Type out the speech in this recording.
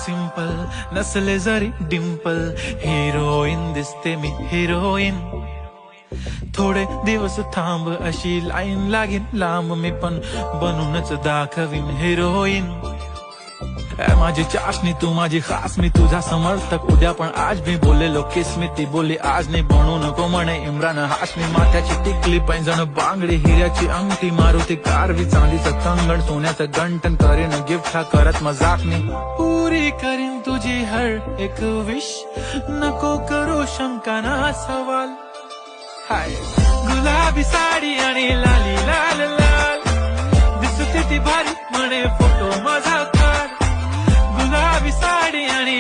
Simple नसले जरी Dimple, heroine दिसते मी हिरोईन. थोडे दिवस थांब अशी लाईन लागेल लांब, मी पण बनूनच दाखवीन हिरोईन. माझी चाशनी तू माझी खास, मी तुझा समर्थक उद्या पण आज मी बोललेलो किस मी, ती बोली आज नाही बनू नको म्हणे इम्रान हाशमी. माथ्याची टिकली पैंजण बांगडी हिऱ्याची अंगठी, मारुती कारवी चांदीचं कंगण सोन्याचं गंटन, करीन गिफ्ट हा करत मजाक मी. पुरी करीन तुझी हर एक विश, नको करू शंका ना सवाल. हाय गुलाबी साडी आणि लाली लाल लाल, दिसते ती भारी म्हणे फोटो माझा काढ. गुलाबी साडी आणि